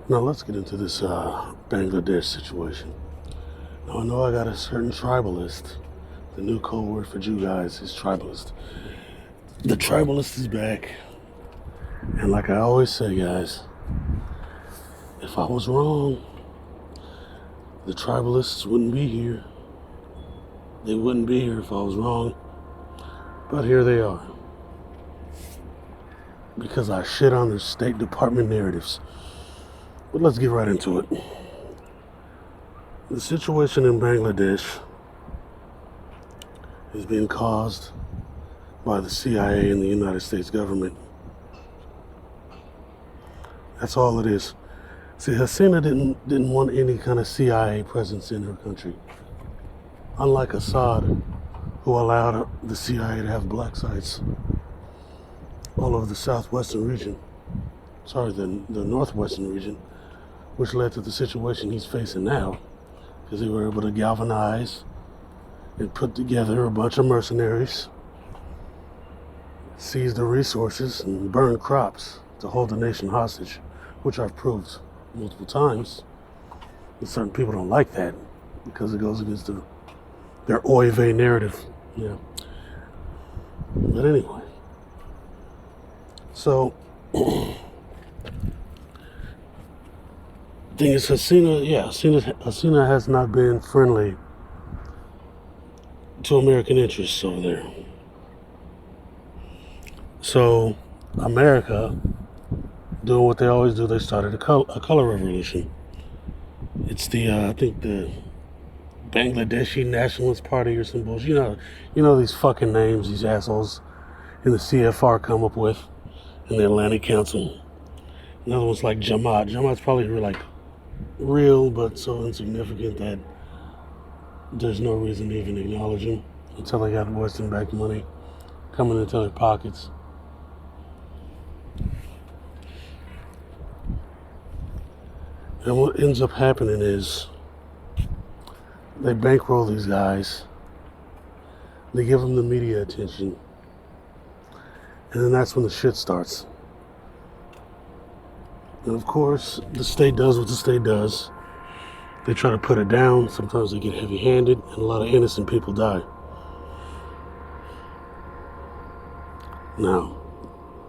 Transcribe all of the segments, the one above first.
Now let's get into this Bangladesh situation. Now I know I got a certain tribalist. The new code word for Jew guys is tribalist. The tribalist is back. And like I always say, guys, if I was wrong, the tribalists wouldn't be here. They wouldn't be here if I was wrong. But here they are. Because I shit on their State Department narratives. But let's get right into it. The situation in Bangladesh is being caused by the CIA and the United States government. That's all it is. See, Hasina didn't want any kind of CIA presence in her country. Unlike Assad, who allowed the CIA to have black sites all over the southwestern region. The northwestern region, which led to the situation he's facing now, because they were able to galvanize and put together a bunch of mercenaries, seize the resources, and burn crops to hold the nation hostage, which I've proved multiple times. And certain people don't like that because it goes against their oy vey narrative. Yeah. But anyway. So, thing is, Hasina has not been friendly to American interests over there. So, America, doing what they always do, they started a color revolution. It's I think the Bangladeshi Nationalist Party or some bullshit. You know these fucking names these assholes in the CFR come up with in the Atlantic Council. Another one's like Jamaat. Jamaat's probably real, but so insignificant that there's no reason to even acknowledge them until they got Western-backed money coming into their pockets. And what ends up happening is they bankroll these guys, they give them the media attention, and then that's when the shit starts. And of course, the state does what the state does. They try to put it down. Sometimes they get heavy-handed, and a lot of innocent people die. Now,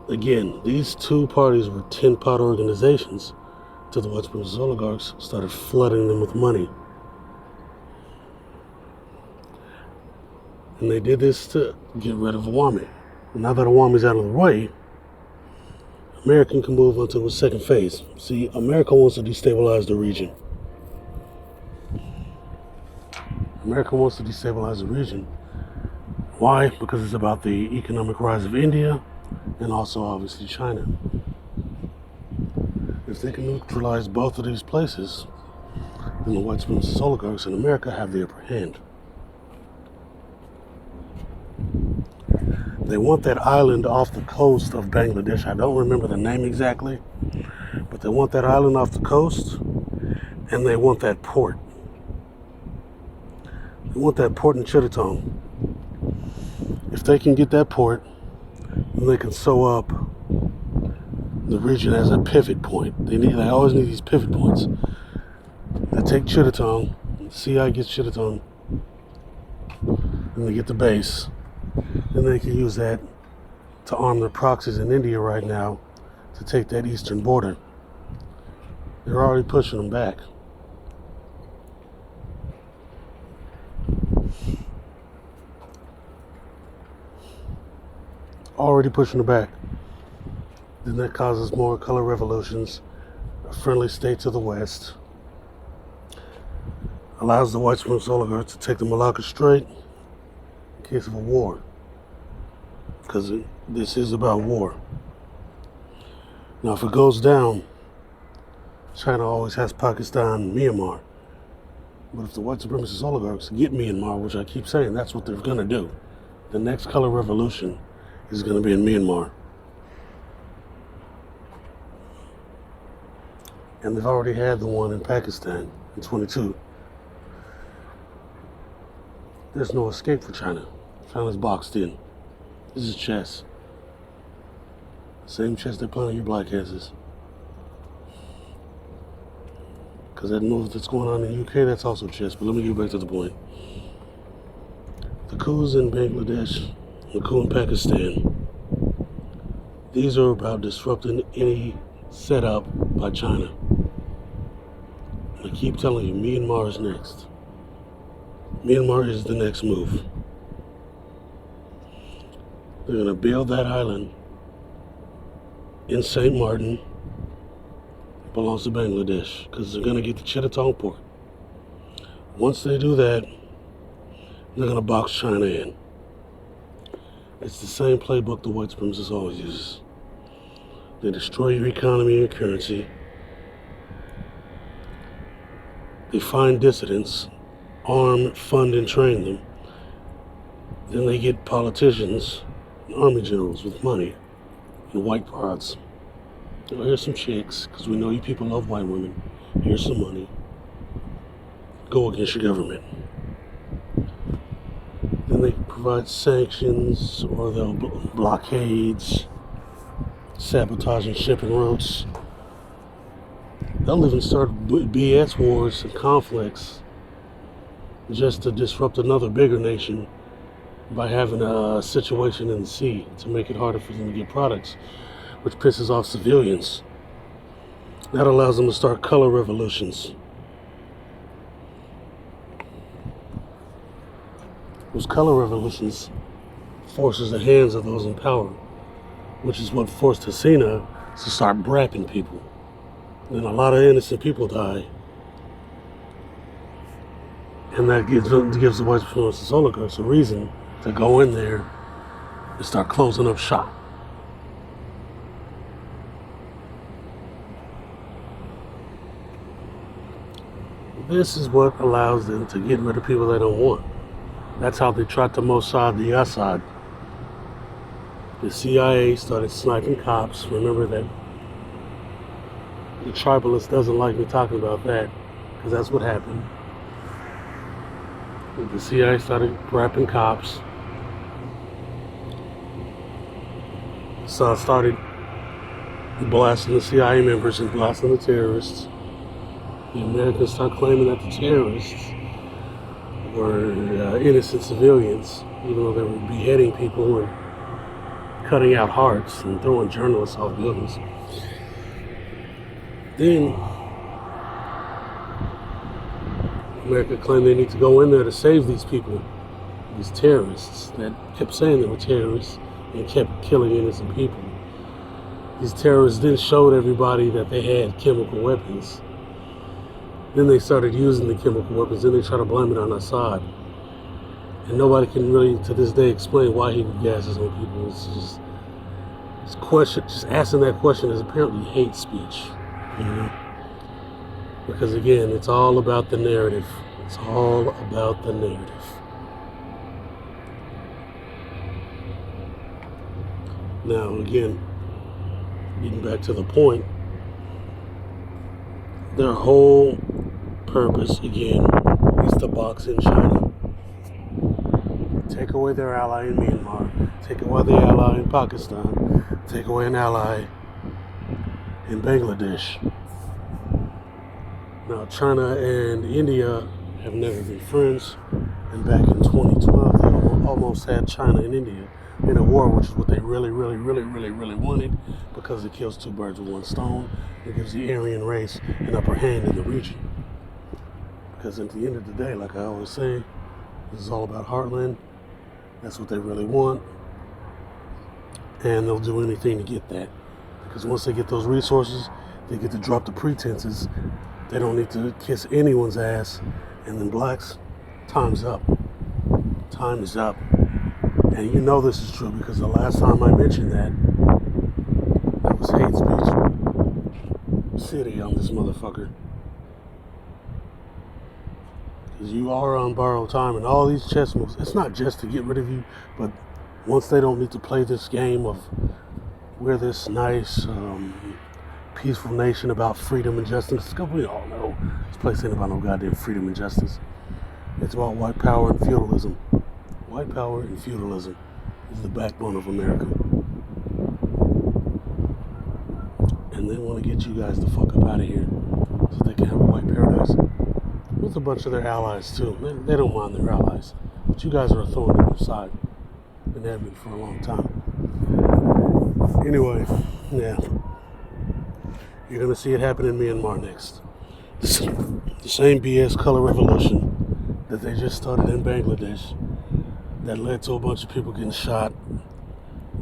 again, these two parties were tin-pot organizations till the white supremacist oligarchs started flooding them with money. And they did this to get rid of Awami. Now that Awami's out of the way, America can move on to a second phase. See, America wants to destabilize the region. America wants to destabilize the region. Why? Because it's about the economic rise of India and also obviously China. If they can neutralize both of these places, then the white supremacist oligarchs in America have the upper hand. They want that island off the coast of Bangladesh. I don't remember the name exactly, but they want that island off the coast, and they want that port. They want that port in Chittagong. If they can get that port, then they can sew up the region as a pivot point. They always need these pivot points. They take Chittagong, CI gets Chittagong, and they get the base. And they can use that to arm their proxies in India right now to take that eastern border. They're already pushing them back. Already pushing them back. Then that causes more color revolutions, a friendly state to the west. Allows the white supremacist oligarchs to take the Malacca Strait in case of a war. Because this is about war. Now, if it goes down, China always has Pakistan and Myanmar. But if the white supremacist oligarchs get Myanmar, which I keep saying that's what they're going to do, the next color revolution is going to be in Myanmar. And they've already had the one in Pakistan in 22. There's no escape for China. China's boxed in. This is chess. Same chess they play on your black asses. Because that move that's going on in the UK, that's also chess. But let me get back to the point. The coups in Bangladesh, the coup in Pakistan, these are about disrupting any setup by China. I keep telling you, Myanmar is next. Myanmar is the next move. They're going to build that island in St. Martin. It belongs to Bangladesh because they're going to get the Chittagong port. Once they do that, they're going to box China in. It's the same playbook the white supremacists always uses. They destroy your economy and currency. They find dissidents, arm, fund, and train them. Then they get politicians and army generals with money and white prods. Oh, here's some chicks, because we know you people love white women. Here's some money. Go against your government. Then they provide sanctions, or they'll blockades, sabotaging shipping routes. They'll even start BS wars and conflicts just to disrupt another bigger nation by having a situation in the sea to make it harder for them to get products, which pisses off civilians. That allows them to start color revolutions. Those color revolutions forces the hands of those in power, which is what forced Hasina to start brapping people. Then a lot of innocent people die. And that gives the white supremacist oligarchs a reason to go in there and start closing up shop. This is what allows them to get rid of people they don't want. That's how they tried to Mossad the Assad. The CIA started sniping cops. Remember that. The tribalist doesn't like me talking about that, because that's what happened. The CIA started grabbing cops. So started blasting the CIA members and blasting the terrorists. The Americans started claiming that the terrorists were innocent civilians, even though they were beheading people and cutting out hearts and throwing journalists off buildings. Then America claimed they need to go in there to save these people, these terrorists that kept saying they were terrorists and kept killing innocent people. These terrorists then showed everybody that they had chemical weapons. Then they started using the chemical weapons, then they try to blame it on Assad. And nobody can really, to this day, explain why he would gases on people. It's just asking that question is apparently hate speech. You know? Because again, it's all about the narrative. It's all about the narrative. Now, again, getting back to the point, their whole purpose, again, is to box in China. Take away their ally in Myanmar. Take away the ally in Pakistan. Take away an ally in Bangladesh. Now, China and India have never been friends. And back in 2012, they almost had China and India in a war, which is what they really wanted, because it kills two birds with one stone. It gives the Aryan race an upper hand in the region. Because at the end of the day, like I always say, this is all about heartland. That's what they really want. And they'll do anything to get that. Because once they get those resources, they get to drop the pretenses. They don't need to kiss anyone's ass. And then blacks, time's up. Time is up. And you know this is true because the last time I mentioned that was hate speech city on this motherfucker. Because you are on borrowed time, and all these chess moves, it's not just to get rid of you, but once they don't need to play this game of we're this nice, peaceful nation about freedom and justice, because we all know this place ain't about no goddamn freedom and justice. It's about white power and feudalism. White power and feudalism is the backbone of America. And they want to get you guys the fuck up out of here. so they can have a white paradise with a bunch of their allies too. They don't mind their allies, but you guys are a thorn in their side, and have been for a long time. Anyway, yeah, you're gonna see it happen in Myanmar next. The same BS color revolution that they just started in Bangladesh that led to a bunch of people getting shot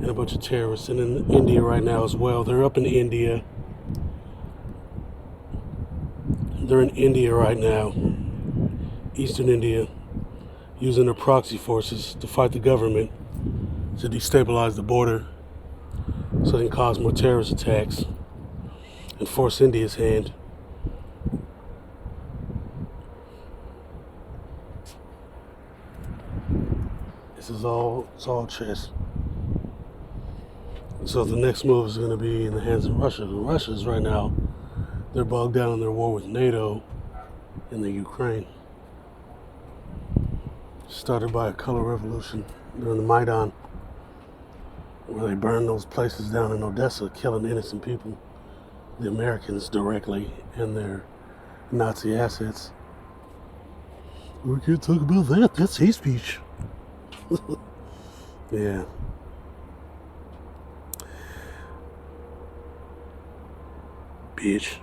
and a bunch of terrorists. And in India right now as well. They're up in India. They're in India right now, Eastern India, using their proxy forces to fight the government to destabilize the border so they can cause more terrorist attacks and force India's hand. It's all chess. So the next move is going to be in the hands of Russia. Russia's right now, they're bogged down in their war with NATO in the Ukraine. Started by a color revolution during the Maidan, where they burned those places down in Odessa, killing innocent people, the Americans directly, and their Nazi assets. We can't talk about that. That's hate speech. Yeah. Bitch.